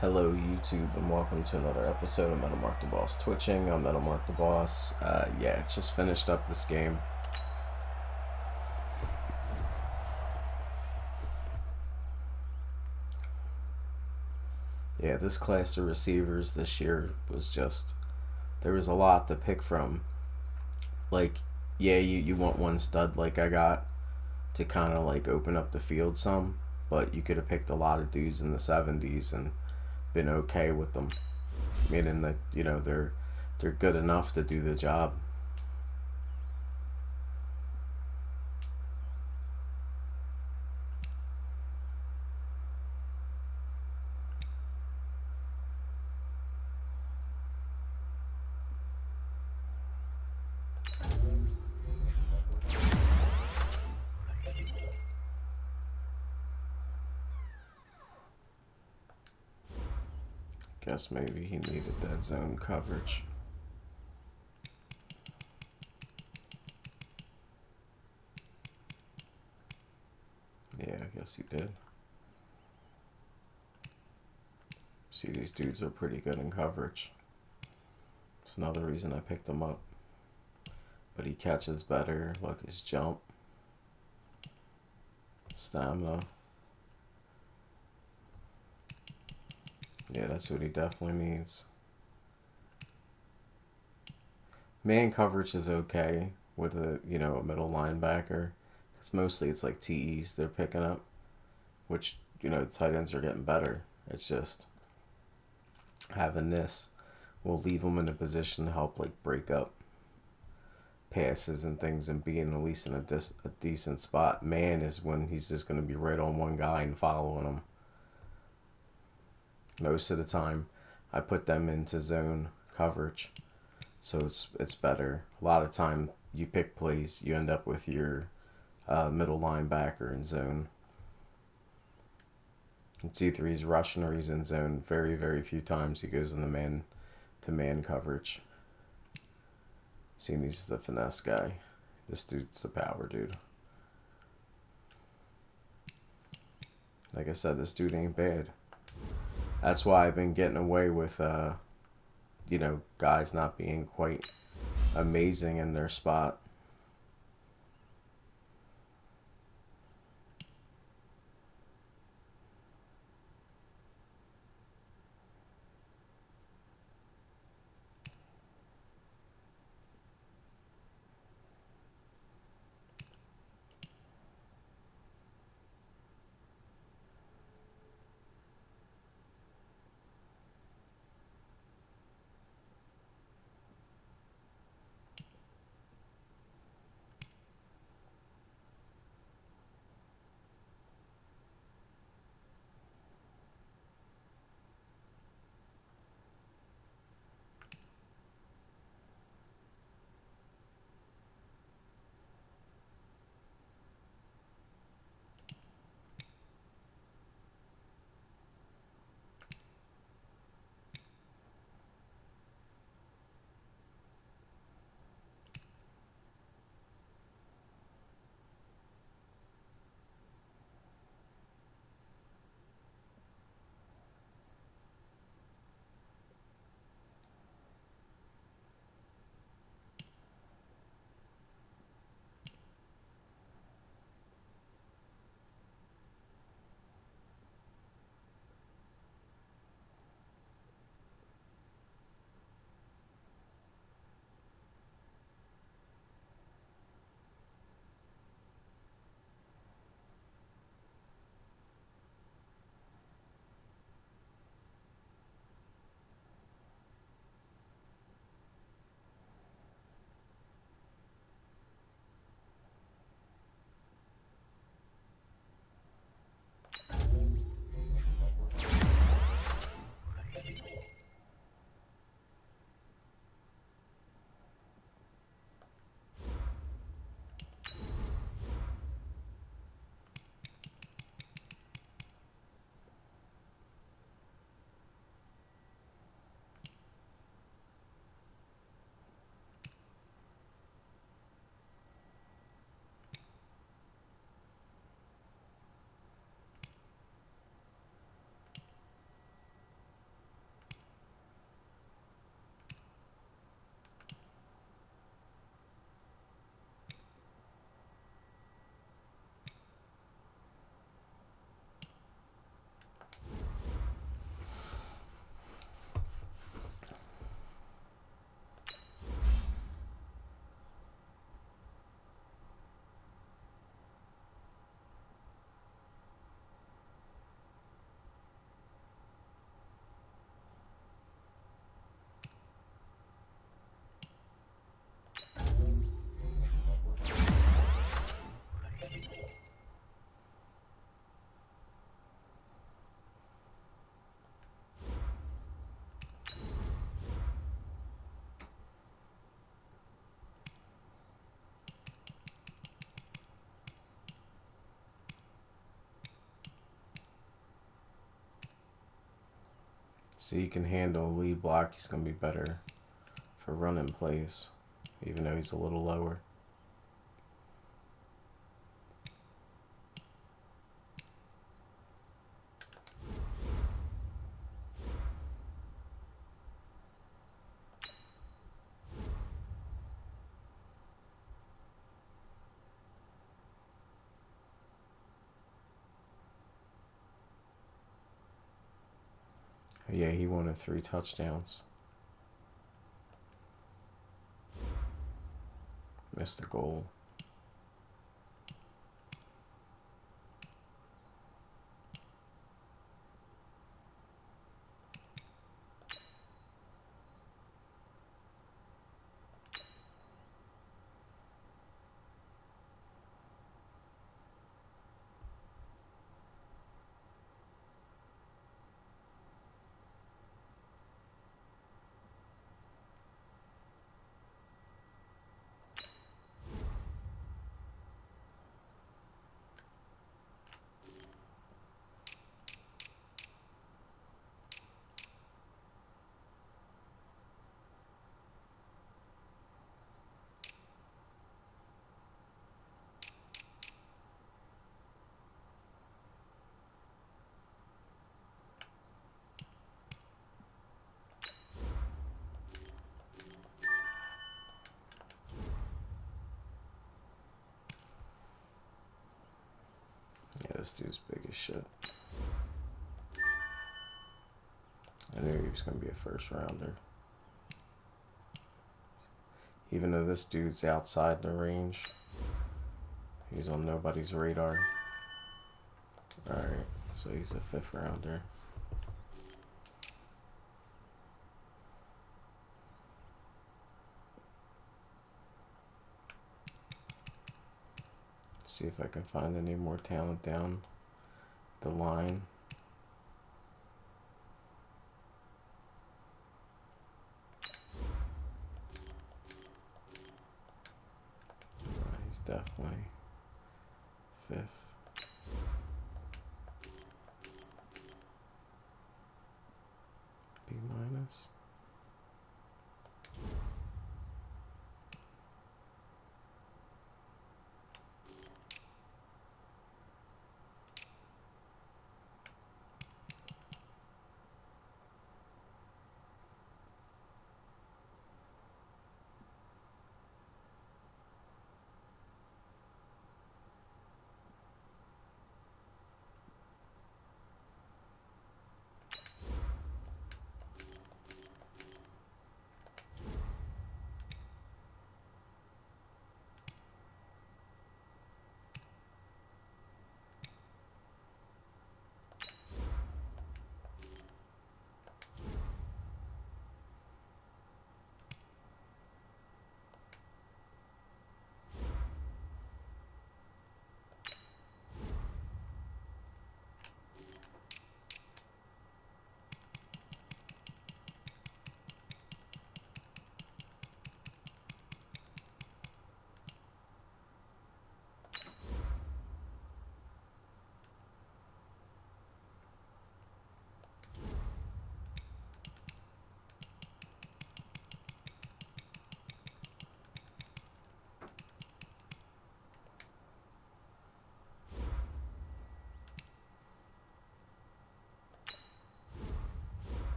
Hello YouTube and welcome to another episode of Metal Mark the Boss Twitching. I'm Metal Mark the Boss. Just finished up this game. Yeah, this class of receivers this year was just, there was a lot to pick from. Like, you want one stud like I got to kind of like open up the field some, but you could have picked a lot of dudes in the 70s and been okay with them. Meaning that, they're good enough to do the job. Guess maybe he needed that zone coverage. Yeah, I guess he did. See, these dudes are pretty good in coverage. It's another reason I picked him up. But he catches better. Look, his jump, stamina. Yeah, that's what he definitely needs. Man coverage is okay with a middle linebacker. Because mostly it's like TEs they're picking up, which, the tight ends are getting better. It's just having this will leave them in a position to help like break up passes and things and being at least in a decent spot. Man is when he's just going to be right on one guy and following him. Most of the time, I put them into zone coverage, so it's better. A lot of time, you pick plays, you end up with your middle linebacker in zone. It's either he's rushing or he's in zone. Very very few times he goes in the man to man coverage. Seeing he's the finesse guy. This dude's the power dude. Like I said, this dude ain't bad. That's why I've been getting away with, guys not being quite amazing in their spot. So he can handle a lead block. He's going to be better for running plays, even though he's a little lower. Yeah, he wanted 3 touchdowns. Missed the goal. Yeah, this dude's big as shit. I knew he was going to be a first rounder. Even though this dude's outside the range, he's on nobody's radar. Alright, so he's a 5th rounder. See if I can find any more talent down the line. He's definitely 5th. B minus.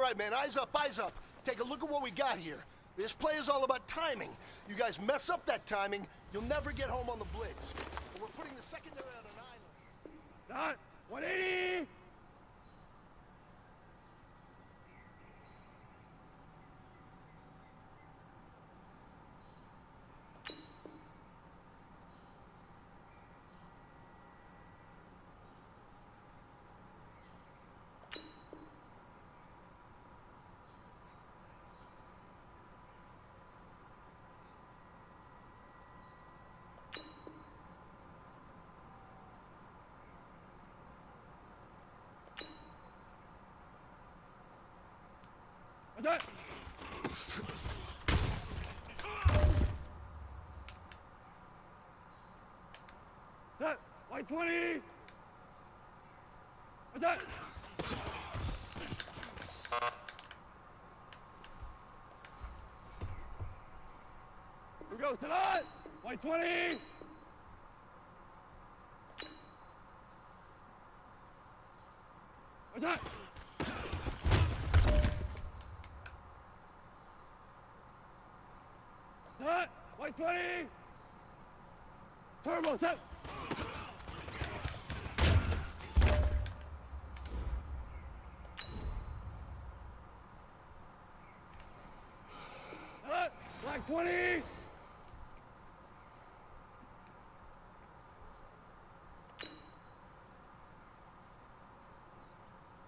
right, man, eyes up, eyes up. Take a look at what we got here. This play is all about timing. You guys mess up that timing, you'll never get home on the blitz. We're putting the secondary on an island. Not 180! What's that? That, white 20! What's that? Here goes tonight! White 20! What's that? That, white 20! Turbo set! That, black 20!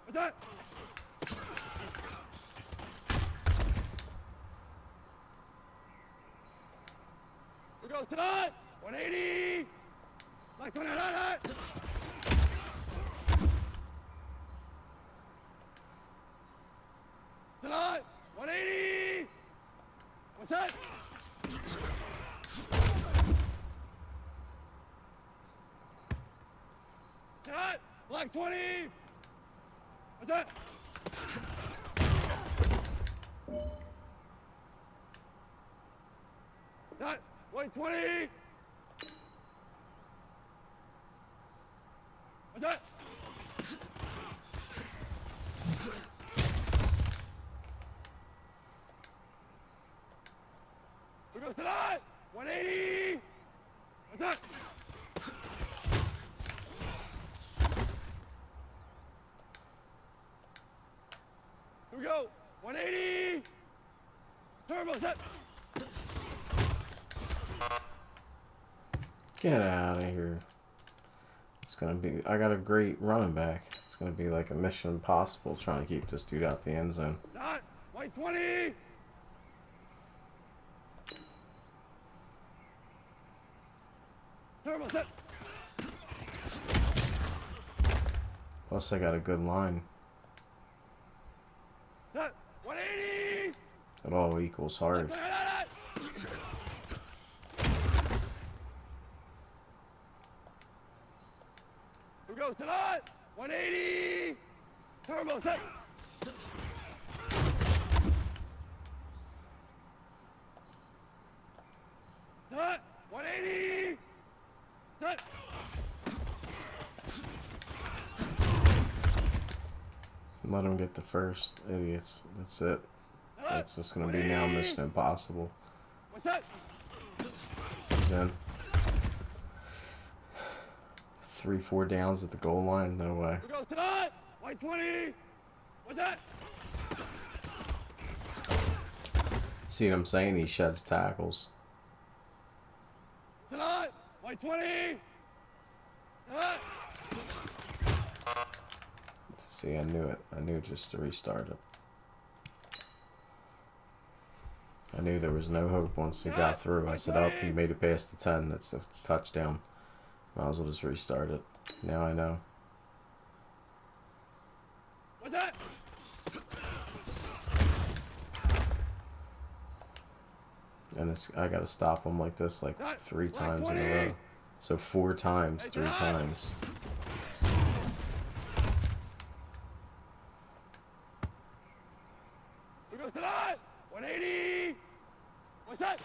What's that? Here goes tonight! 180! Like 29! Tonight! 180! What's that? Tonight! Black 20! What's that? That, white 20! What's that? Here goes tonight! 180! What's that? Here we go! 180! Turbo set! Get out of here. It's gonna be. I got a great running back. It's gonna be like a mission impossible trying to keep this dude out the end zone. Not white 20! Turbo set! Plus, I got a good line. Set! 180! It all equals hard. Here goes tonight! 180! Turbo set! Set! 180! Set! Let him get the first, idiots. That's it. It's just gonna be now mission impossible. What's that? He's in. 3-4 downs at the goal line. No way. Here goes tonight! White 20! What's that? See what I'm saying? He sheds tackles. Tonight! White 20! Tonight! See, I knew it. I knew just to restart it. I knew there was no hope once he got through. I said, oh, he made it past the 10. That's a touchdown. Might as well just restart it. Now I know. What's that? And it's I gotta stop him like this like 3 times in a row. So 4 times, 3 times. Here goes tonight! 180! What's that?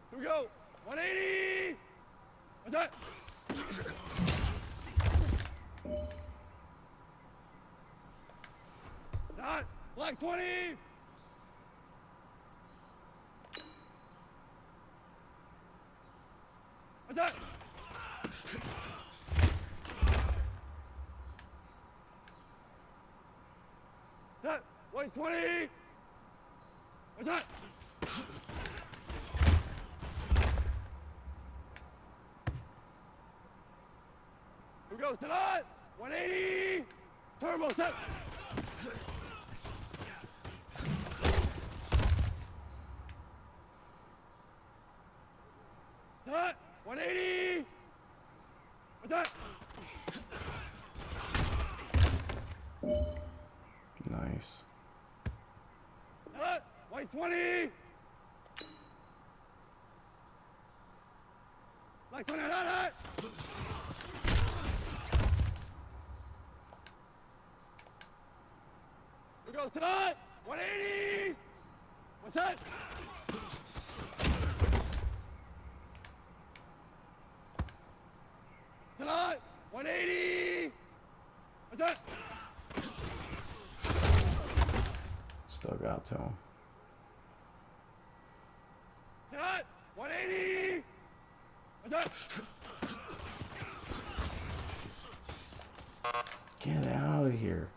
Here we go! 180! What's that? Black 20. What's that? That white 20. What's that? Here goes tonight. 180. Turbo set. That 180. What's that? Nice. That white 20. Black 20. That. Here goes tonight. 180. What's that? Tonight. 180. What's that? Still got to him. Tonight. 180. What's that? Get out of here.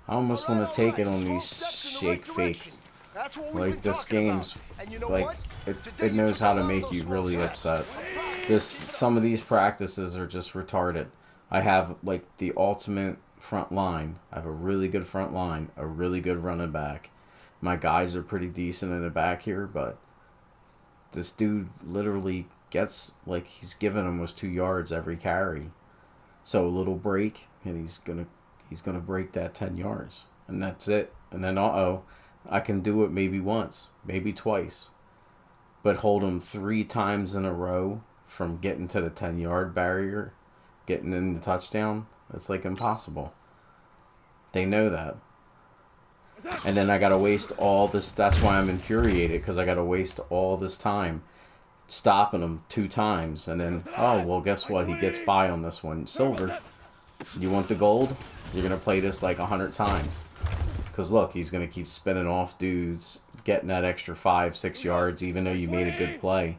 I almost want to take it on these shake fakes. That's what we've Like been this talking game's about. And you know like what? Today it you knows took how a to lot of make those you small really steps. upset. I'm proud of you. This some of these practices are just retarded. I have like the ultimate front line. I have a really good front line, a really good running back. My guys are pretty decent in the back here, but this dude literally gets like he's giving almost 2 yards every carry. So a little break and he's gonna break that 10 yards. And that's it. And then I can do it maybe once, maybe twice. But hold him 3 times in a row from getting to the 10-yard barrier, getting in the touchdown, it's like impossible. They know that. And then I gotta waste all this. That's why I'm infuriated, because I gotta waste all this time stopping him 2 times. And then, oh, well, guess what? He gets by on this one. Silver. You want the gold? You're gonna play this like 100 times. Because look, he's gonna keep spinning off dudes, getting that extra 5-6 yards, even though you made a good play.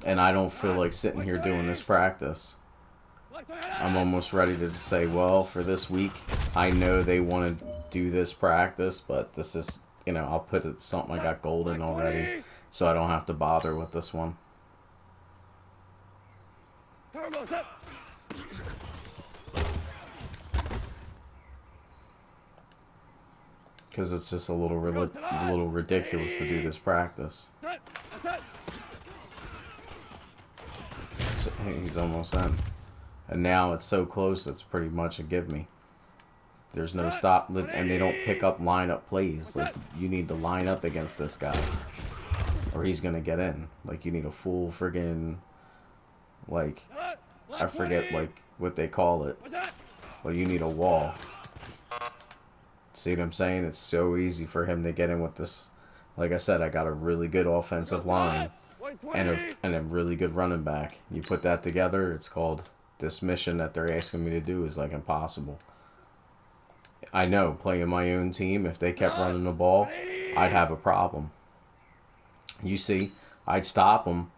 And I don't feel like sitting here doing this practice. I'm almost ready to say, well, for this week, I know they want to do this practice, but this is, I'll put it something I got gold in already, so I don't have to bother with this one. Because it's just a little ridiculous to do this practice. He's almost in. And now it's so close, it's pretty much a give me. There's no stop, and they don't pick up lineup plays. Like, you need to line up against this guy, or he's gonna get in. Like, you need a full friggin', like, I forget, like, what they call it. But you need a wall. See what I'm saying? It's so easy for him to get in with this. Like I said, I got a really good offensive line and a really good running back. You put that together, it's called, this mission that they're asking me to do is like impossible. I know, playing my own team, if they kept running the ball, I'd have a problem. You see, I'd stop them,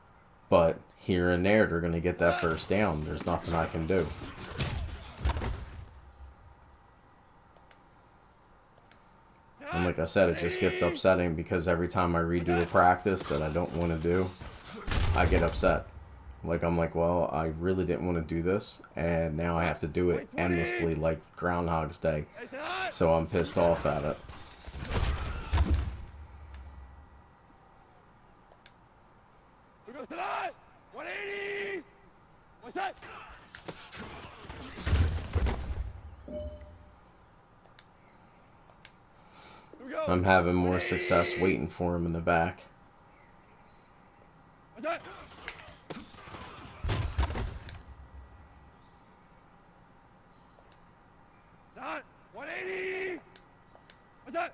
but here and there, they're going to get that first down. There's nothing I can do. And like I said, it just gets upsetting because every time I redo a practice that I don't want to do, I get upset. Like, I'm like, well, I really didn't want to do this, and now I have to do it endlessly like Groundhog's Day. So I'm pissed off at it. Here goes tonight. 180. What's that? I'm having more success waiting for him in the back. What's that? Not 180. What's that?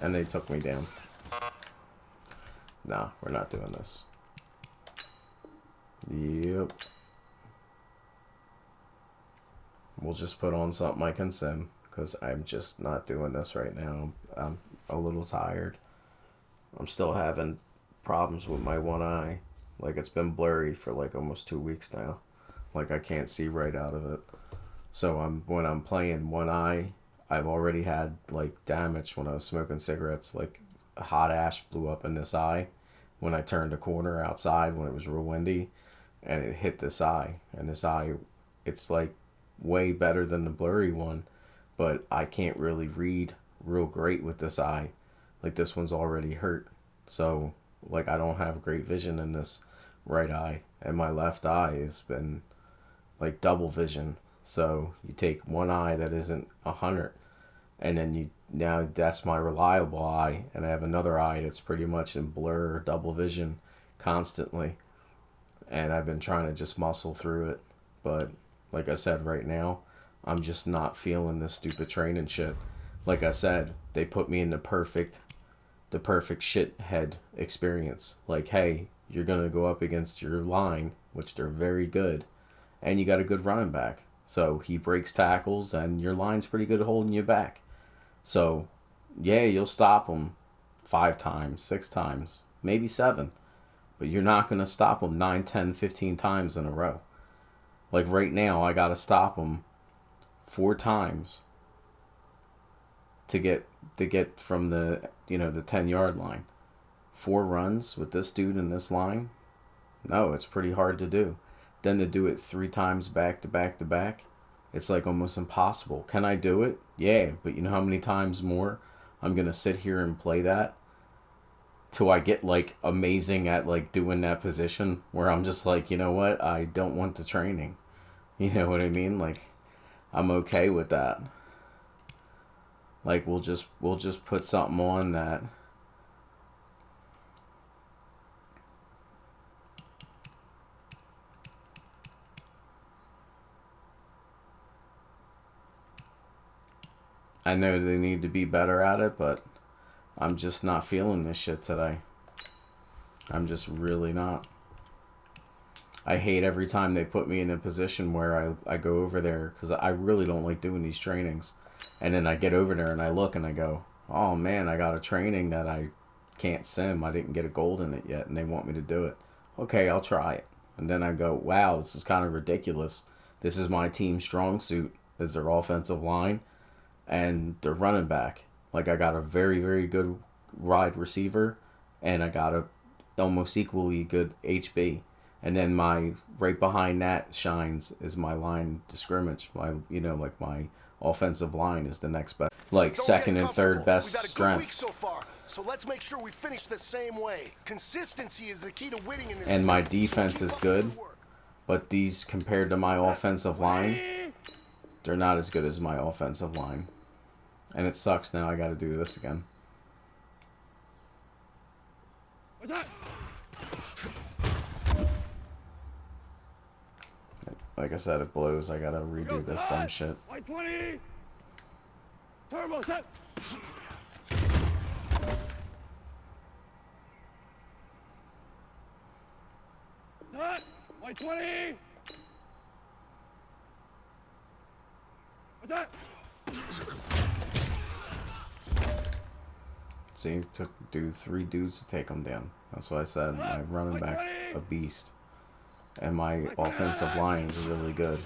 And they took me down. Nah, we're not doing this. Yep. We'll just put on something I can sim, because I'm just not doing this right now. I'm a little tired. I'm still having problems with my one eye. Like, it's been blurry for like almost 2 weeks now. Like, I can't see right out of it. So when I'm playing one eye, I've already had like damage when I was smoking cigarettes. Like, a hot ash blew up in this eye when I turned a corner outside when it was real windy, and it hit this eye. And this eye, it's like way better than the blurry one, but I can't really read real great with this eye. Like, this one's already hurt. So, like, I don't have great vision in this right eye, and my left eye has been like double vision. So you take one eye that isn't 100, and then now that's my reliable eye, and I have another eye that's pretty much in blur or double vision constantly. And I've been trying to just muscle through it, but like I said, right now I'm just not feeling this stupid training shit. Like I said, they put me in the perfect shithead experience. Like, hey, you're gonna go up against your line, which they're very good, and you got a good running back. So he breaks tackles, and your line's pretty good at holding you back. So, yeah, you'll stop him 5 times, 6 times, maybe 7, but you're not going to stop him 9, 10, 15 times in a row. Like, right now, I got to stop him 4 times to get from the 10-yard line. 4 runs with this dude in this line? No, it's pretty hard to do. Then to do it 3 times back to back to back, it's like almost impossible. Can I do it? Yeah, but you know how many times more I'm gonna sit here and play that till I get like amazing at like doing that position where I'm just like, you know what? I don't want the training. You know what I mean? Like, I'm okay with that. Like, we'll just put something on that. I know they need to be better at it, but I'm just not feeling this shit today. I'm just really not. I hate every time they put me in a position where I go over there, because I really don't like doing these trainings. And then I get over there and I look and I go, oh man, I got a training that I can't sim. I didn't get a gold in it yet, and they want me to do it. Okay, I'll try it. And then I go, wow, this is kind of ridiculous. This is my team's strong suit, is their offensive line and their running back. Like, I got a very, very good wide receiver, and I got a almost equally good HB. And then my right behind that shines is my line to scrimmage. My like my offensive line is the next best, like second and third best strength. So far, so let's make sure we finish the same way. Consistency is the key to winning in this. And my defense is good, but these compared to my offensive line, they're not as good as my offensive line. And it sucks now I got to do this again. What's that? Like I said, it blows. I gotta redo this dumb shit. White 20. Turbo set. Set. White 20. What's that? See, it took 3 dudes to take him down. That's what I said. My running back's a beast. And my offensive line is really good.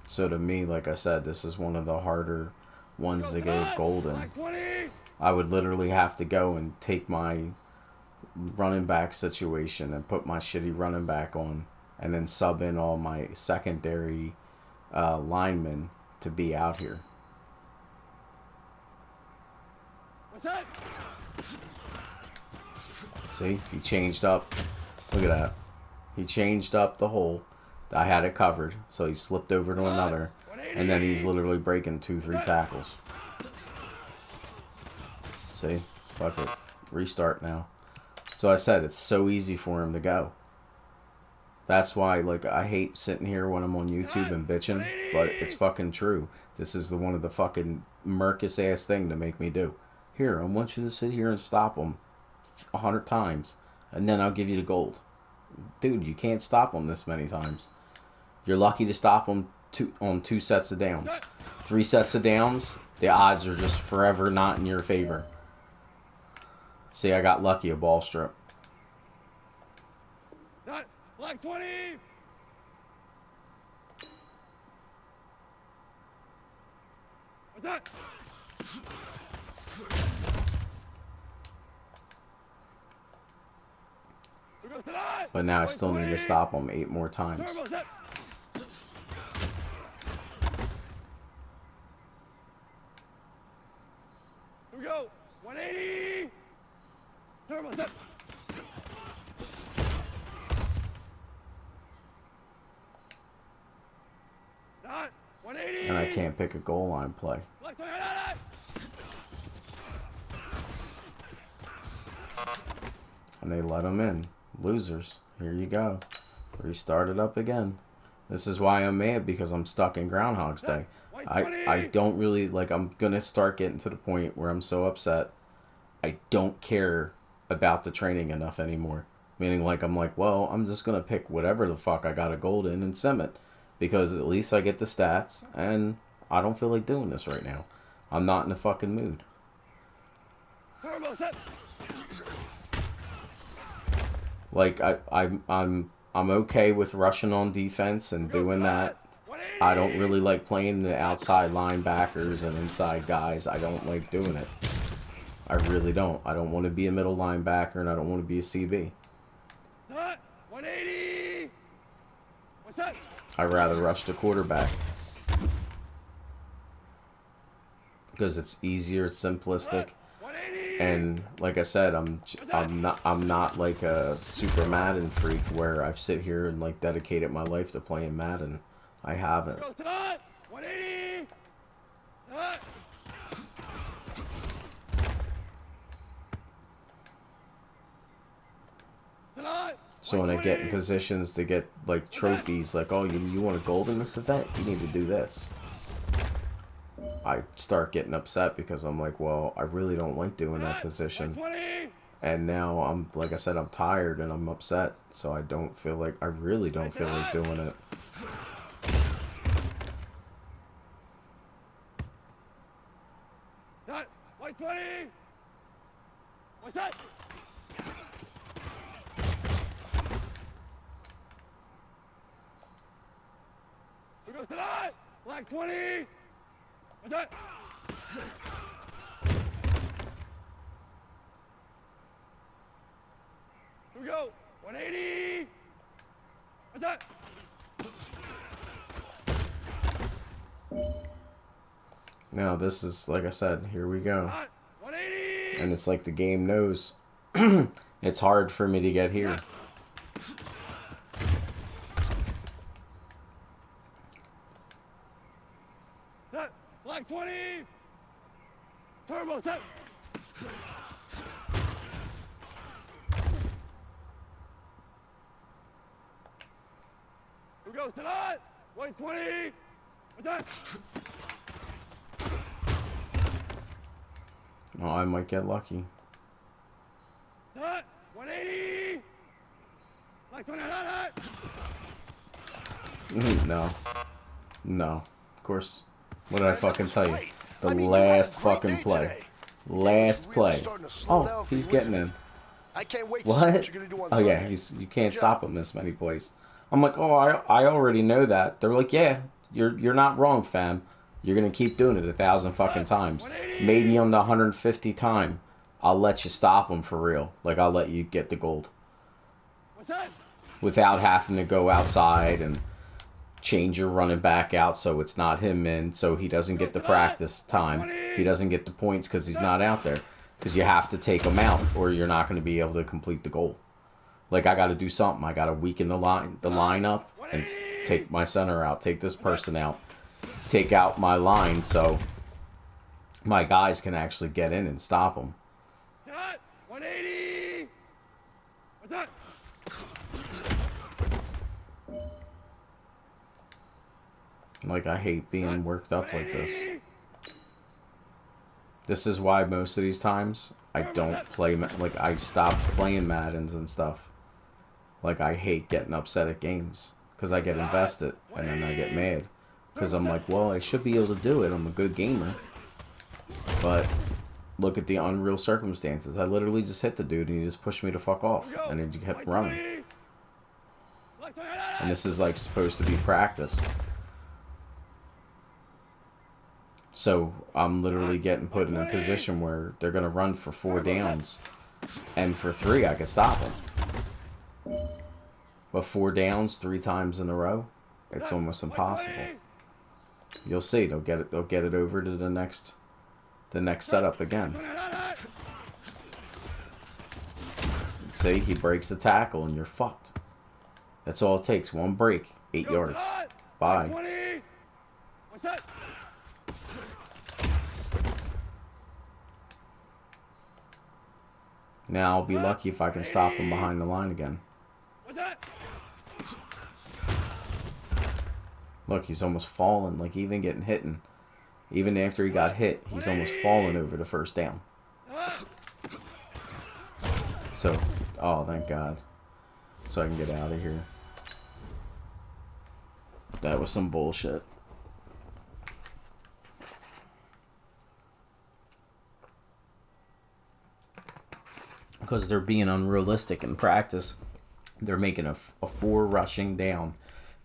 So to me, like I said, this is one of the harder ones to get golden. I would literally have to go and take my running back situation and put my shitty running back on, and then sub in all my secondary linemen to be out here. What's that? See, he changed up. Look at that. He changed up the hole. I had it covered, so he slipped over to another, and then he's literally breaking 2-3 tackles. See? Fuck it. Restart now. So I said, it's so easy for him to go. That's why, like, I hate sitting here when I'm on YouTube and bitching, but it's fucking true. This is one of the fucking murkest ass thing to make me do. Here, I want you to sit here and stop him 100 times, and then I'll give you the gold. Dude, you can't stop them this many times. You're lucky to stop them on 2 sets of downs. 3 sets of downs, the odds are just forever not in your favor. See, I got lucky, a ball strip. Black 20. What's that? But now I still need to stop them 8 more times. Here we go. 180. Turbo set. Not 180. And I can't pick a goal line play. And they let them in. Losers. Here you go. Restart it up again. This is why I'm mad, because I'm stuck in Groundhog's Day. I don't really, like, I'm going to start getting to the point where I'm so upset. I don't care about the training enough anymore. Meaning, like, I'm like, well, I'm just going to pick whatever the fuck I got a gold in and sim it. Because at least I get the stats, and I don't feel like doing this right now. I'm not in the fucking mood. Like, I'm okay with rushing on defense and doing that. I don't really like playing the outside linebackers and inside guys. I don't like doing it. I really don't. I don't want to be a middle linebacker, and I don't want to be a CB. 180. What's that? I'd rather rush the quarterback. Because it's easier, it's simplistic. And like I said, I'm not like a super Madden freak where I've sit here and like dedicated my life to playing Madden. I haven't. 180. So when I get in positions to get like trophies, like, oh, you want a gold in this event? You need to do this. I start getting upset because I'm like, well, I really don't like doing that position. And now I'm, like I said, I'm tired and I'm upset. So I don't feel like, I really don't feel like doing it. White 20. What's that? Here goes tonight. Black 20. What's that? Here we go. 180. What's that? Now this is, like I said, here we go. 180. And it's like the game knows it's hard for me to get here. Black 20. Turbo set. Here goes tonight. White 20. What's that? Oh, I might get lucky. 180. Black 20. No. No. Of course. What did I fucking tell you? The last fucking play. Last play. Oh, he's getting in. I can't wait to see What? what you're gonna do on Oh Sunday. yeah, you can't stop him this many plays. I'm like, oh, I already know that. They're like, yeah, you're not wrong, fam. You're gonna keep doing it 1,000 fucking times. Maybe on the 150th time, I'll let you stop him for real. Like, I'll let you get the gold. What's that? Without having to go outside and change your running back out so it's not him in, so he doesn't get the practice time. He doesn't get the points because he's not out there. Because you have to take him out or you're not going to be able to complete the goal. Like, I got to do something. I got to weaken the line up and take my center out, take this person out, take out my line so my guys can actually get in and stop him. 180. What's that? Like, I hate being worked up like this. This is why most of these times I don't play, like, I stopped playing Maddens and stuff. Like, I hate getting upset at games because I get invested and then I get mad because I'm like, well, I should be able to do it. I'm a good gamer. But look at the unreal circumstances. I literally just hit the dude and he just pushed me to fuck off. And then he kept running. And this is like supposed to be practice. So I'm literally getting put in a position where they're going to run for 4 downs. And for 3, I can stop them. But 4 downs 3 times in a row, it's almost impossible. You'll see. They'll get it over to the next setup again. See, he breaks the tackle and you're fucked. That's all it takes. 1 break, 8 yards. Bye. What's that? Now I'll be lucky if I can stop him behind the line again. What's that? Look, he's almost fallen. Like, even getting hit. And even after he got hit, he's almost fallen over the first down. So, oh, thank God. So I can get out of here. That was some bullshit. Because they're being unrealistic in practice. They're making a 4 rushing down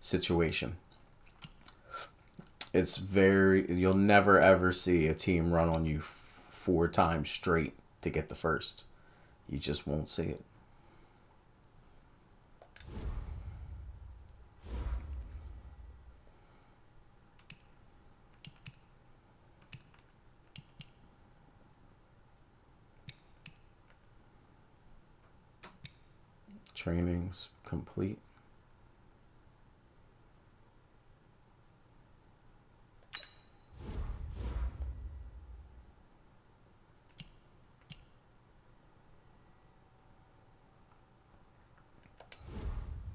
situation. It's very... You'll never ever see a team run on you 4 times straight to get the first. You just won't see it. Training's complete.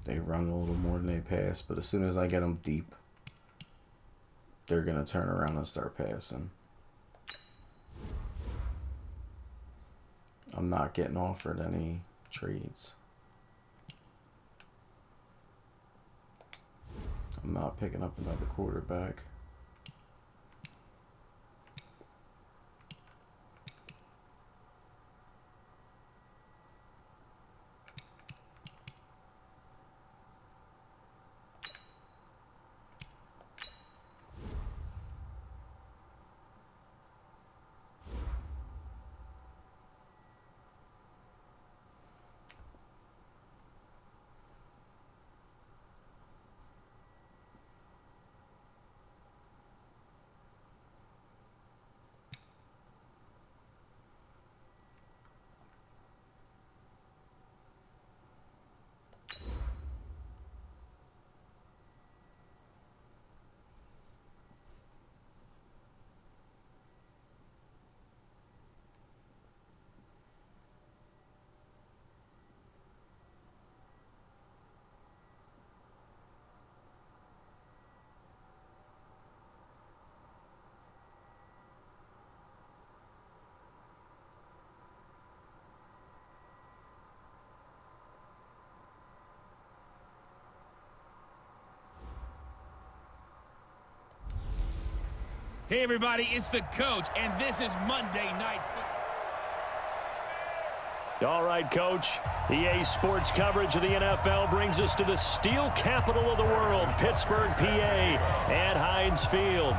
They run a little more than they pass, but as soon as I get them deep, they're going to turn around and start passing. I'm not getting offered any trades. I'm not picking up another quarterback. Hey, everybody, it's the coach, and this is Monday Night Football. All right, Coach. EA Sports coverage of the NFL brings us to the steel capital of the world, Pittsburgh, PA, at Heinz Field.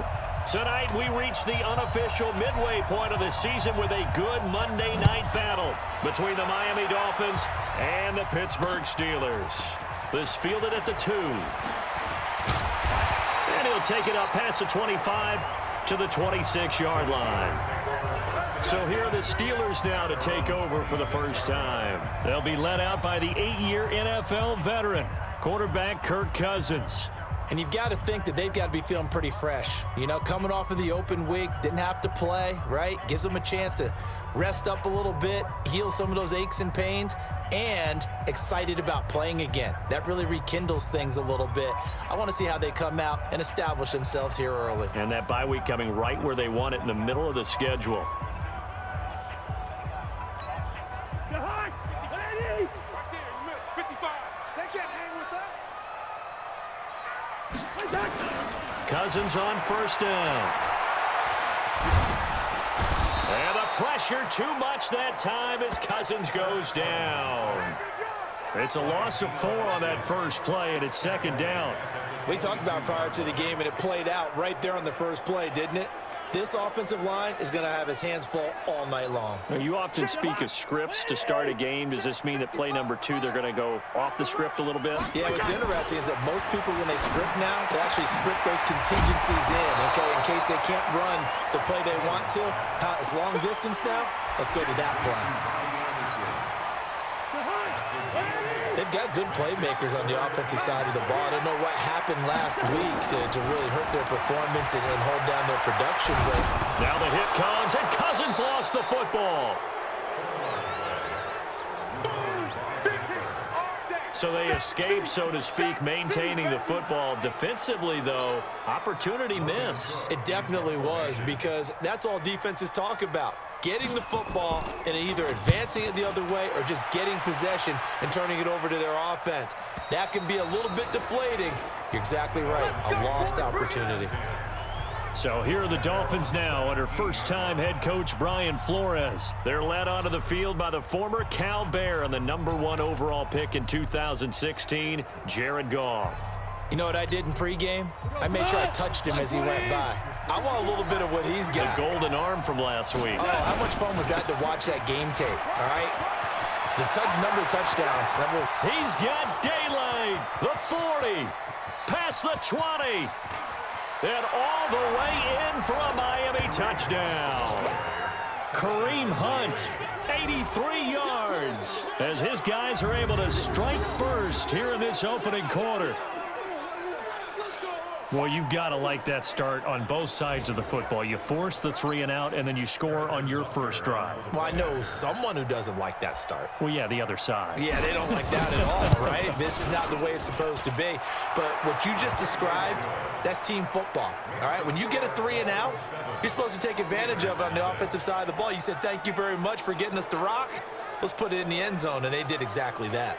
Tonight, we reach the unofficial midway point of the season with a good Monday night battle between the Miami Dolphins and the Pittsburgh Steelers. This fielded at the 2. And he'll take it up past the 25 to the 26-yard line. So here are the Steelers now to take over for the first time. They'll be led out by the 8-year NFL veteran, quarterback Kirk Cousins. And you've got to think that they've got to be feeling pretty fresh. You know, coming off of the open week, didn't have to play, right? Gives them a chance to rest up a little bit, heal some of those aches and pains, and excited about playing again. That really rekindles things a little bit. I want to see how they come out and establish themselves here early. And that bye week coming right where they want it, in the middle of the schedule. Cousins on first down. And the pressure too much that time as Cousins goes down. It's a loss of 4 on that first play, and it's second down. We talked about prior to the game, and it played out right there on the first play, didn't it? This offensive line is going to have its hands full all night long. Now, you often speak of scripts to start a game. Does this mean that play number 2, they're going to go off the script a little bit? Yeah, what's interesting is that most people, when they script now, they actually script those contingencies in, okay, in case they can't run the play they want to. It's long distance now. Let's go to that play. They've got good playmakers on the offensive side of the ball. I don't know what happened last week to really hurt their performance and hold down their production. But now the hit comes, and Cousins lost the football. So they escape, so to speak, maintaining the football. Defensively, though, opportunity miss. It definitely was, because that's all defenses talk about. Getting the football and either advancing it the other way or just getting possession and turning it over to their offense. That can be a little bit deflating. You're exactly right. A lost opportunity. So here are the Dolphins now under first-time head coach Brian Flores. They're led onto the field by the former Cal Bear and the #1 overall pick in 2016, Jared Goff. You know what I did in pregame? I made sure I touched him as he went by. I want a little bit of what he's got. The golden arm from last week. Oh, how much fun was that to watch that game tape, all right? The number of touchdowns. He's got daylight. The 40. Past the 20. And all the way in for a Miami touchdown. Kareem Hunt, 83 yards, as his guys are able to strike first here in this opening quarter. Well, you've got to like that start on both sides of the football. You force the 3 and out, and then you score on your first drive. Well, I know someone who doesn't like that start. Well, yeah, the other side. Yeah, they don't like that at all, right? This is not the way it's supposed to be. But what you just described, that's team football, all right? When you get a 3 and out, you're supposed to take advantage of it on the offensive side of the ball. You said, thank you very much for getting us the rock. Let's put it in the end zone, and they did exactly that.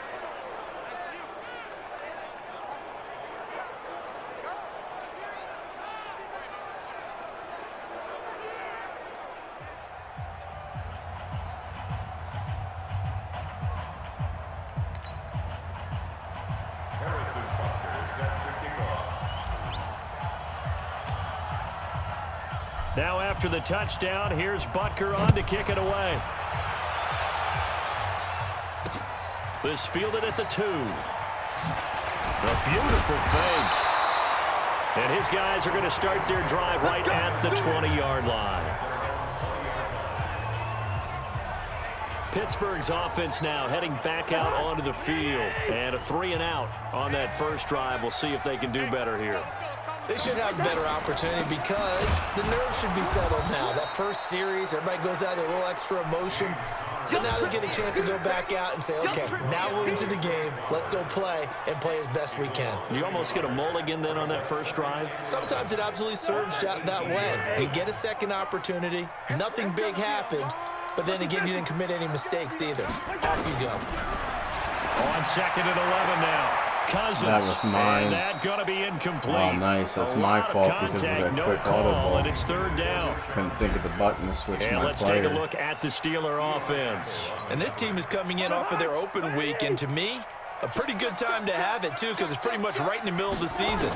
Now after the touchdown, here's Butker on to kick it away. This fielded at the 2. A beautiful fake. And his guys are going to start their drive right at the 20-yard line. Pittsburgh's offense now heading back out onto the field. And a 3 and out on that first drive. We'll see if they can do better here. They should have a better opportunity because the nerves should be settled now. That first series, everybody goes out with a little extra emotion. So now they get a chance to go back out and say, okay, now we're into the game. Let's go play and play as best we can. You almost get a mulligan then on that first drive? Sometimes it absolutely serves that way. You get a second opportunity. Nothing big happened. But then again, you didn't commit any mistakes either. Off you go. On second and 11 now. Cousins. That was mine. And that going to be incomplete. Oh, nice. That's my fault because of that quick auto ball. And it's third down. Couldn't think of the button to switch and my let's player. take a look at the Steeler offense. And this team is coming in off of their open week, and to me, a pretty good time to have it, too, because it's pretty much right in the middle of the season.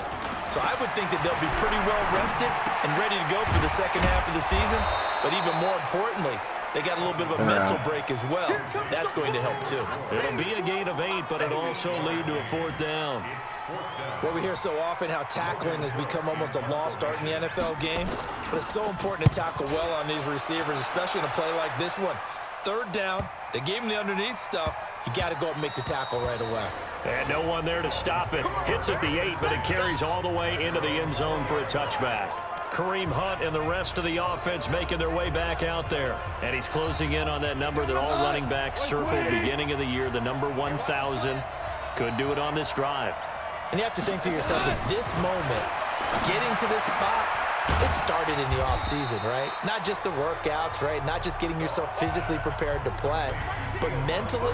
So I would think that they'll be pretty well rested and ready to go for the second half of the season. But even more importantly, they got a little bit of a mental break as well. That's going to help, too. It'll be a gain of 8, but it'll also lead to a 4th down. Well, we hear so often how tackling has become almost a lost art in the NFL game. But it's so important to tackle well on these receivers, especially in a play like this one. Third down, they gave him the underneath stuff. You got to go up and make the tackle right away. And no one there to stop it. Hits at the 8, but it carries all the way into the end zone for a touchback. Kareem Hunt and the rest of the offense making their way back out there. And he's closing in on that number that all running backs circled beginning of the year, the number 1,000. Could do it on this drive. And you have to think to yourself that this moment, getting to this spot, it started in the offseason, right? Not just the workouts, right? Not just getting yourself physically prepared to play, but mentally,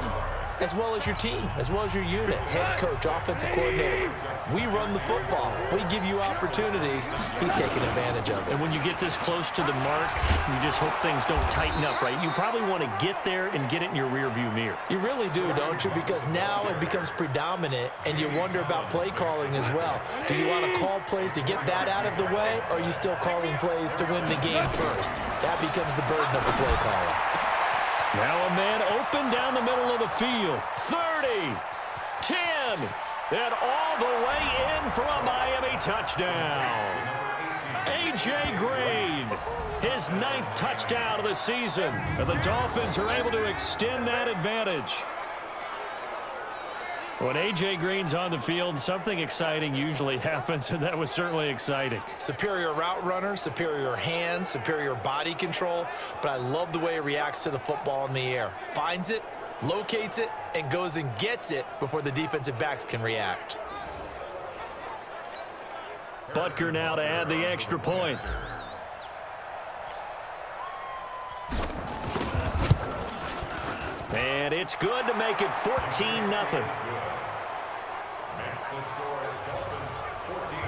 as well as your team, as well as your unit, head coach, offensive coordinator. We run the football. We give you opportunities. He's taking advantage of it. And when you get this close to the mark, you just hope things don't tighten up, right? You probably want to get there and get it in your rearview mirror. You really do, don't you? Because now it becomes predominant, and you wonder about play calling as well. Do you want to call plays to get that out of the way, or are you still calling plays to win the game first? That becomes the burden of the play caller. Now a man open down the middle of the field. 30, 10, and all the way in for a Miami touchdown. A.J. Green, his 9th touchdown of the season. And the Dolphins are able to extend that advantage. When A.J. Green's on the field, something exciting usually happens, and that was certainly exciting. Superior route runner, superior hands, superior body control, but I love the way he reacts to the football in the air. Finds it, locates it, and goes and gets it before the defensive backs can react. Butker now to add the extra point. And it's good to make it 14-0.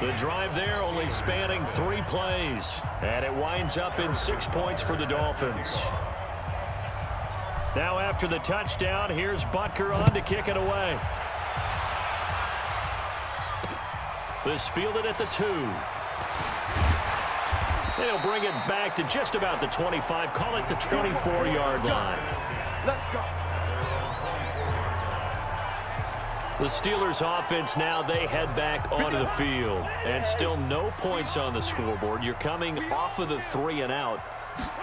The drive there only spanning 3 plays. And it winds up in 6 points for the Dolphins. Now after the touchdown, here's Butker on to kick it away. This fielded at the 2. They'll bring it back to just about the 25. Call it the 24-yard line. Let's go. The Steelers offense now, they head back onto the field. And still no points on the scoreboard. You're coming off of the 3 and out.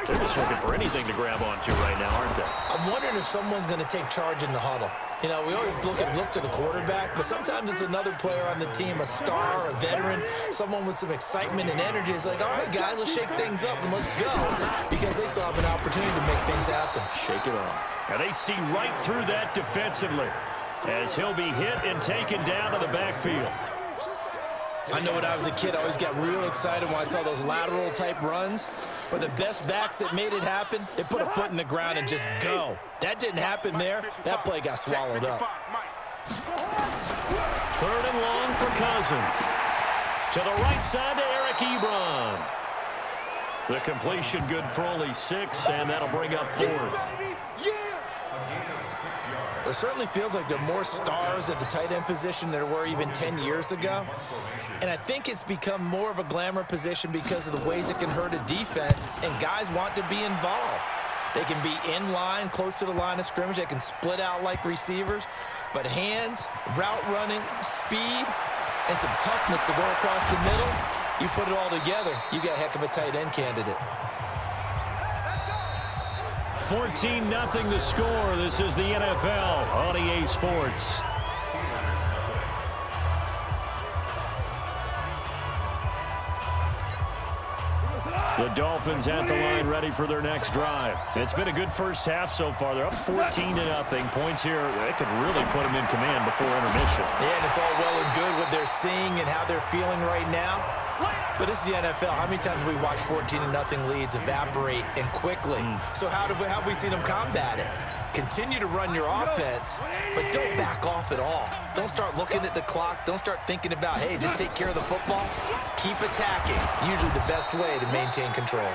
They're just looking for anything to grab onto right now, aren't they? I'm wondering if someone's going to take charge in the huddle. You know, we always look to the quarterback, but sometimes it's another player on the team, a star, a veteran, someone with some excitement and energy. It's like, all right, guys, let's shake things up and let's go, because they still have an opportunity to make things happen. Shake it off. And they see right through that defensively as he'll be hit and taken down to the backfield. I know when I was a kid, I always got real excited when I saw those lateral-type runs. But the best backs that made it happen, they put a foot in the ground and just go. That didn't happen there. That play got swallowed up. 3rd and long for Cousins. To the right side to Eric Ebron. The completion good for only 6, and that'll bring up 4th. It certainly feels like there are more stars at the tight end position than there were even 10 years ago. And I think it's become more of a glamour position because of the ways it can hurt a defense, and guys want to be involved. They can be in line, close to the line of scrimmage. They can split out like receivers. But hands, route running, speed, and some toughness to go across the middle, you put it all together, you got a heck of a tight end candidate. 14-0 the score. This is the NFL on EA Sports. The Dolphins at the line, ready for their next drive. It's been a good first half so far. They're up 14-0. Points here, they could really put them in command before intermission. Yeah, and it's all well and good what they're seeing and how they're feeling right now. But this is the NFL. How many times have we watched 14-0 leads evaporate and quickly? So how have we seen them combat it? Continue to run your offense, but don't back off at all. Don't start looking at the clock. Don't start thinking about, hey, just take care of the football. Keep attacking. Usually the best way to maintain control.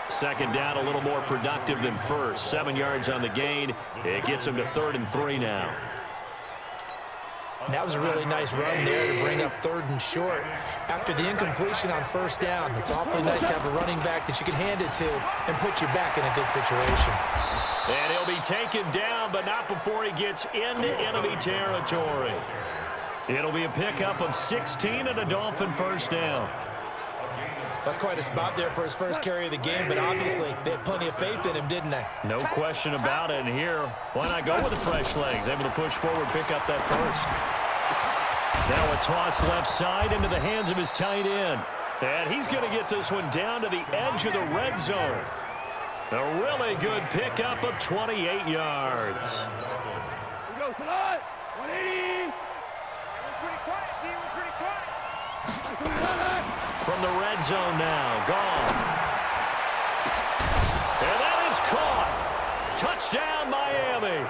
2nd down, a little more productive than first. 7 yards on the gain. It gets them to 3rd and 3 now. And that was a really nice run there to bring up 3rd and short. After the incompletion on 1st down, it's awfully nice to have a running back that you can hand it to and put you back in a good situation. And he'll be taken down, but not before he gets into enemy territory. It'll be a pickup of 16 and a Dolphin 1st down. That's quite a spot there for his first carry of the game, but obviously they had plenty of faith in him, didn't they? No question about it. And here, why not go with the fresh legs? Able to push forward, pick up that first. Now a toss left side into the hands of his tight end. And he's going to get this one down to the edge of the red zone. A really good pickup of 28 yards. We go tonight. 180. We're pretty quiet, team. We're pretty quiet. From the red zone now, Goff. And that is caught. Touchdown, Miami.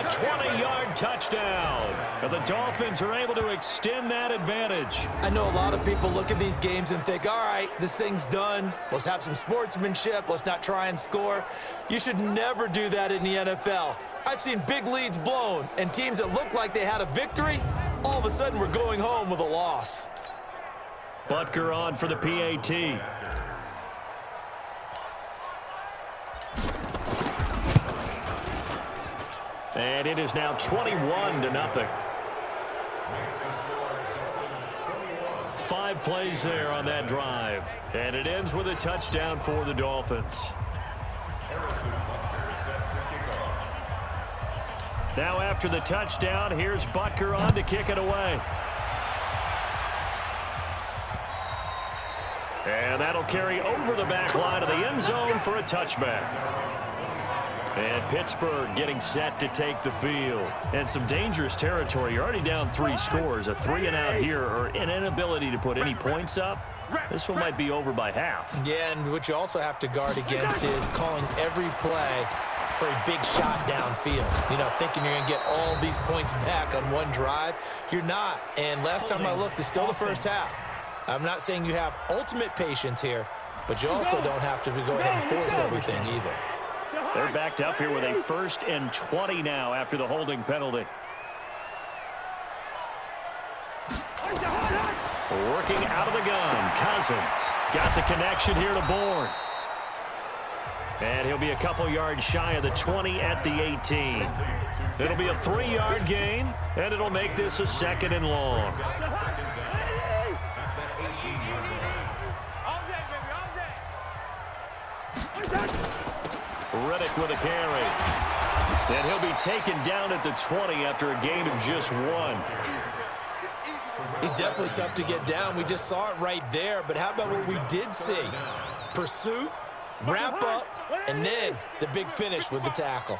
A 20-yard touchdown. And the Dolphins are able to extend that advantage. I know a lot of people look at these games and think, all right, this thing's done. Let's have some sportsmanship. Let's not try and score. You should never do that in the NFL. I've seen big leads blown, and teams that look like they had a victory, all of a sudden we're going home with a loss. Butker on for the PAT. And it is now 21-0. 5 plays there on that drive. And it ends with a touchdown for the Dolphins. Now after the touchdown, here's Butker on to kick it away. And that'll carry over the back line of the end zone for a touchback. And Pittsburgh getting set to take the field. And some dangerous territory. You're already down 3 scores. A 3-and-out here, or an inability to put any points up. This one might be over by half. Yeah, and what you also have to guard against is calling every play for a big shot downfield. You know, thinking you're going to get all these points back on one drive. You're not. And last time I looked, it's still the first half. I'm not saying you have ultimate patience here, but you also don't have to go ahead and force everything either. They're backed up here with a 1st and 20 now after the holding penalty. Working out of the gun, Cousins. Got the connection here to Bourne. And he'll be a couple yards shy of the 20 at the 18. It'll be a 3-yard gain, and it'll make this a 2nd and long. Reddick with a carry. And he'll be taken down at the 20 after a gain of just 1. He's definitely tough to get down. We just saw it right there. But how about what we did see? Pursuit, wrap up, and then the big finish with the tackle.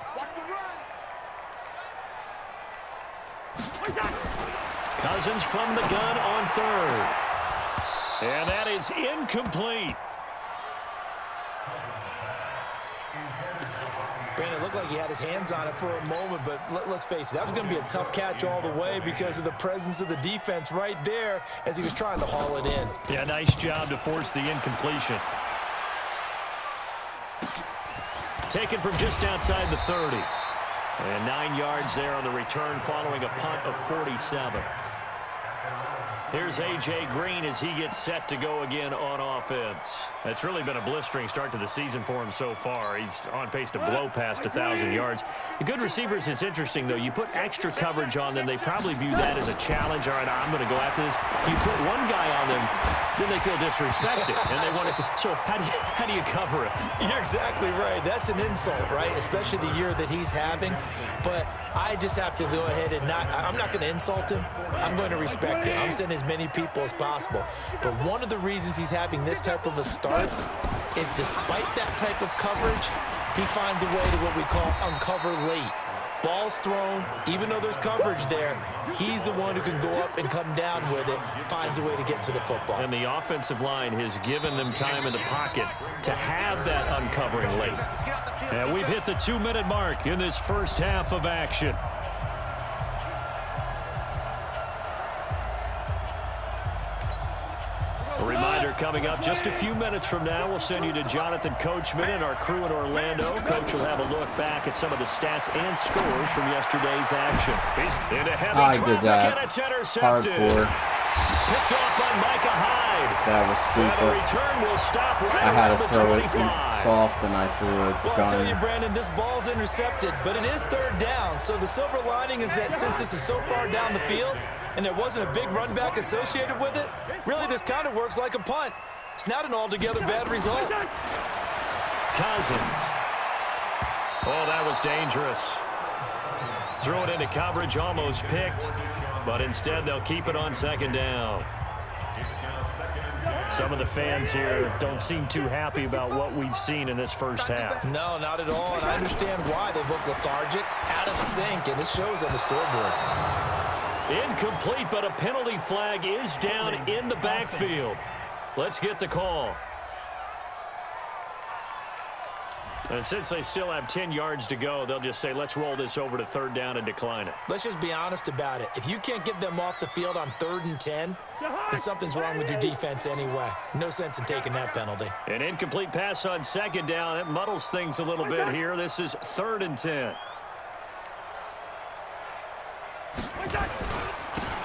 Cousins from the gun on 3rd. And that is incomplete. Brandon, it looked like he had his hands on it for a moment, but let's face it, that was going to be a tough catch all the way because of the presence of the defense right there as he was trying to haul it in. Yeah, nice job to force the incompletion. Taken from just outside the 30. And 9 yards there on the return following a punt of 47. Here's A.J. Green as he gets set to go again on offense. It's really been a blistering start to the season for him so far. He's on pace to blow past 1,000 yards. The good receivers, it's interesting, though. You put extra coverage on them, they probably view that as a challenge. All right, I'm going to go after this. You put one guy on them, then they feel disrespected, and they want it to. So how do you cover it? You're exactly right. That's an insult, right? Especially the year that he's having. But I just have to go ahead and I'm not going to insult him. I'm going to respect him. I'm sending as many people as possible. But one of the reasons he's having this type of a start is despite that type of coverage, he finds a way to what we call uncover late. Ball's thrown, even though there's coverage there, he's the one who can go up and come down with it, finds a way to get to the football. And the offensive line has given them time in the pocket to have that uncovering late. And we've hit the 2-minute mark in this first half of action. A reminder coming up just a few minutes from now, we'll send you to Jonathan Coachman and our crew in Orlando. Coach will have a look back at some of the stats and scores from yesterday's action. He's into heavy traffic and it's intercepted. Hardcore. Picked off by Micah Hyde. That was stupid. And the return will stop right I had around to the throw it 25. soft and I threw it Well, I'll tell you, gun. Brandon, this ball's intercepted, but it is 3rd down. So the silver lining is that since this is so far down the field and there wasn't a big run back associated with it, really this kind of works like a punt. It's not an altogether bad result. Cousins. Oh, that was dangerous. Threw it into coverage, almost picked, but instead they'll keep it on 2nd down. Some of the fans here don't seem too happy about what we've seen in this first half. No, not at all, and I understand why. They look lethargic, out of sync, and it shows on the scoreboard. Incomplete, but a penalty flag is down in the backfield. Let's get the call. And since they still have 10 yards to go, they'll just say, let's roll this over to third down and decline it. Let's just be honest about it. If you can't get them off the field on 3rd and 10, then something's wrong with your defense anyway. No sense in taking that penalty. An incomplete pass on 2nd down. It muddles things a little bit here. This is 3rd and 10.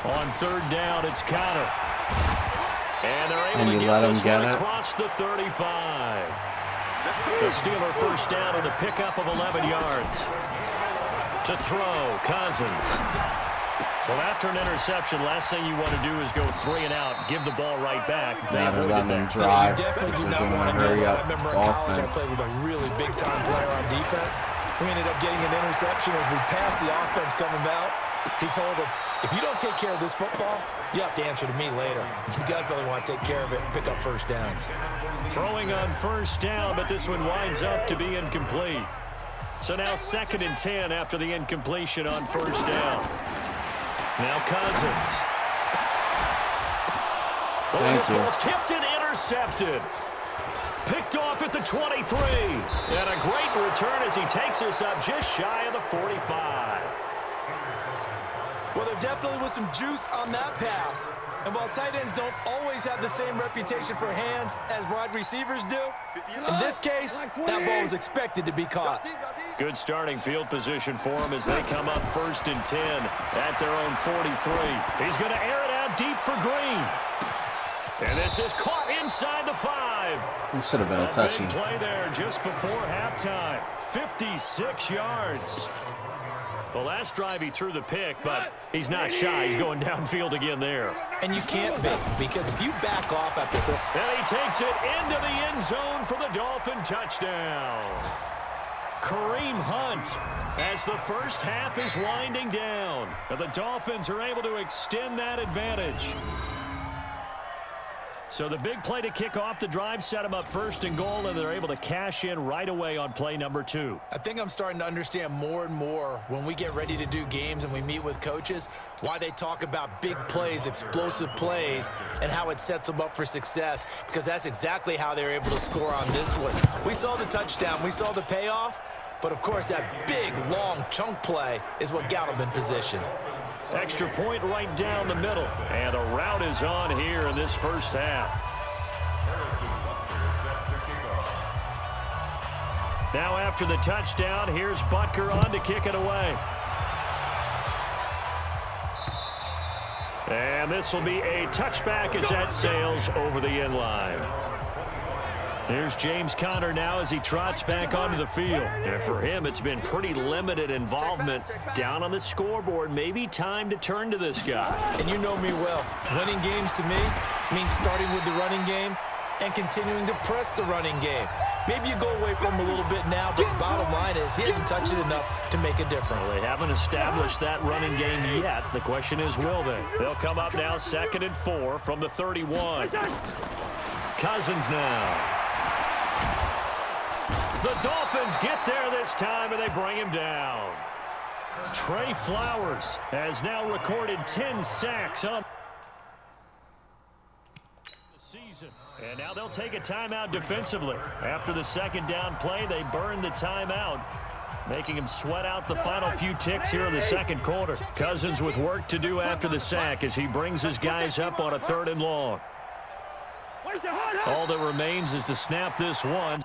On 3rd down, it's Connor. And they're able to get this one across the 35. The Steeler first down and a pickup of 11 yards. To throw, Cousins. Well, after an interception, last thing you want to do is go 3 and out, give the ball right back. They avoided that. Drive. You definitely do not want to do that. I remember in college I played with a really big-time player on defense. We ended up getting an interception as we passed the offense coming out. He told him, if you don't take care of this football, you have to answer to me later. You definitely want to take care of it and pick up first downs. Throwing on first down, but this one winds up to be incomplete. So now 2nd and 10 after the incompletion on first down. Now Cousins. This ball's tipped and intercepted. Picked off at the 23. And a great return as he takes us up just shy of the 45. Well, there definitely was some juice on that pass. And while tight ends don't always have the same reputation for hands as wide receivers do, in this case, that ball was expected to be caught. Good starting field position for him as they come up 1st and 10 at their own 43. He's going to air it out deep for Green. And this is caught inside the 5. It should have been a touchdown. Big play there just before halftime. 56 yards. The last drive he threw the pick, but he's not shy. He's going downfield again there. And you can't be, because if you back off after and he takes it into the end zone for the Dolphin touchdown. Kareem Hunt as the first half is winding down. And the Dolphins are able to extend that advantage. So the big play to kick off the drive set them up 1st and goal, and they're able to cash in right away on play number 2. I think I'm starting to understand more and more when we get ready to do games and we meet with coaches why they talk about big plays, explosive plays, and how it sets them up for success, because that's exactly how they're able to score on this one. We saw the touchdown. We saw the payoff. But, of course, that big, long chunk play is what got them in position. Extra point right down the middle. And a route is on here in this first half. Now after the touchdown, here's Butker on to kick it away. And this will be a touchback as that sails over the end line. Here's James Conner now as he trots back onto the field. And for him, it's been pretty limited involvement down on the scoreboard. Maybe time to turn to this guy. And you know me well. Winning games to me means starting with the running game and continuing to press the running game. Maybe you go away from him a little bit now, but the bottom line is he hasn't touched it enough to make a difference. Well, they haven't established that running game yet. The question is, will they? They'll come up now 2nd and 4 from the 31. Cousins now. The Dolphins get there this time, and they bring him down. Trey Flowers has now recorded 10 sacks on the season. And now they'll take a timeout defensively. After the 2nd down play, they burn the timeout, making him sweat out the final few ticks here in the 2nd quarter. Cousins with work to do after the sack as he brings his guys up on a 3rd and long. All that remains is to snap this one.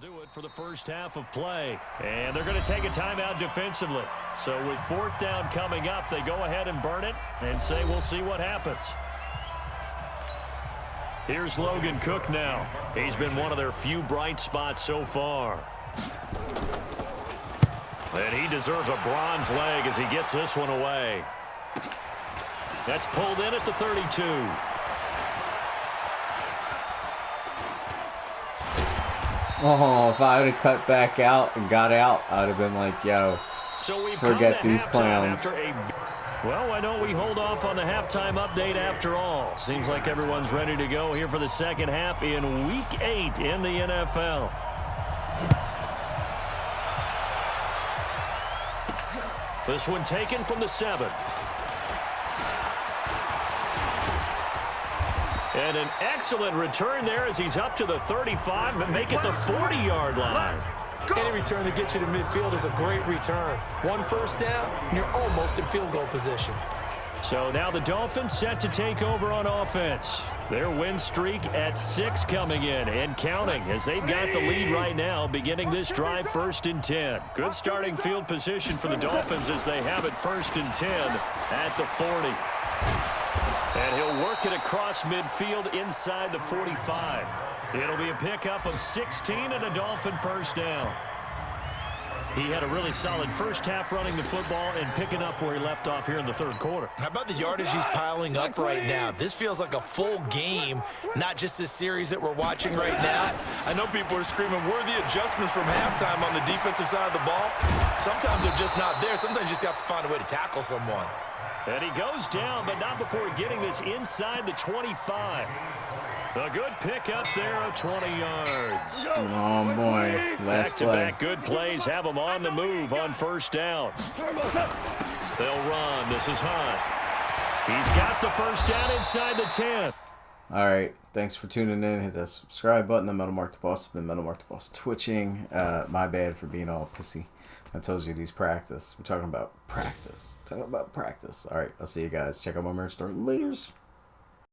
Do it for the first half of play. And they're going to take a timeout defensively. So with 4th down coming up, they go ahead and burn it and say we'll see what happens. Here's Logan Cook now. He's been one of their few bright spots so far. And he deserves a bronze leg as he gets this one away. That's pulled in at the 32. Oh, if I would have cut back out and got out, I would have been like, yo, forget these clowns. Well, why don't we hold off on the halftime update after all? Seems like everyone's ready to go here for the 2nd half in Week 8 in the NFL. This one taken from the 7. And an excellent return there as he's up to the 35, but make it the 40-yard line. Any return that gets you to midfield is a great return. One first down, and you're almost in field goal position. So now the Dolphins set to take over on offense. Their win streak at 6 coming in and counting as they've got the lead right now beginning this drive 1st and 10. Good starting field position for the Dolphins as they have it 1st and 10 at the 40. And he'll work it across midfield inside the 45. It'll be a pickup of 16 and a Dolphin first down. He had a really solid first half running the football and picking up where he left off here in the 3rd quarter. How about the yardage he's piling up right now? This feels like a full game, not just this series that we're watching right now. I know people are screaming, where are the adjustments from halftime on the defensive side of the ball? Sometimes they're just not there. Sometimes you just have to find a way to tackle someone. And he goes down, but not before getting this inside the 25. A good pickup there of 20 yards. Oh, boy. Last play. Back-to-back good plays have them on the move on first down. They'll run. This is Hunt. He's got the first down inside the 10. All right. Thanks for tuning in. Hit that subscribe button. I'm Metal Mark the Boss. I've been Metal Mark the Boss twitching. My bad for being all pissy. That tells you these practice. We're talking about practice. All right. I'll see you guys. Check out my merch store. Laters.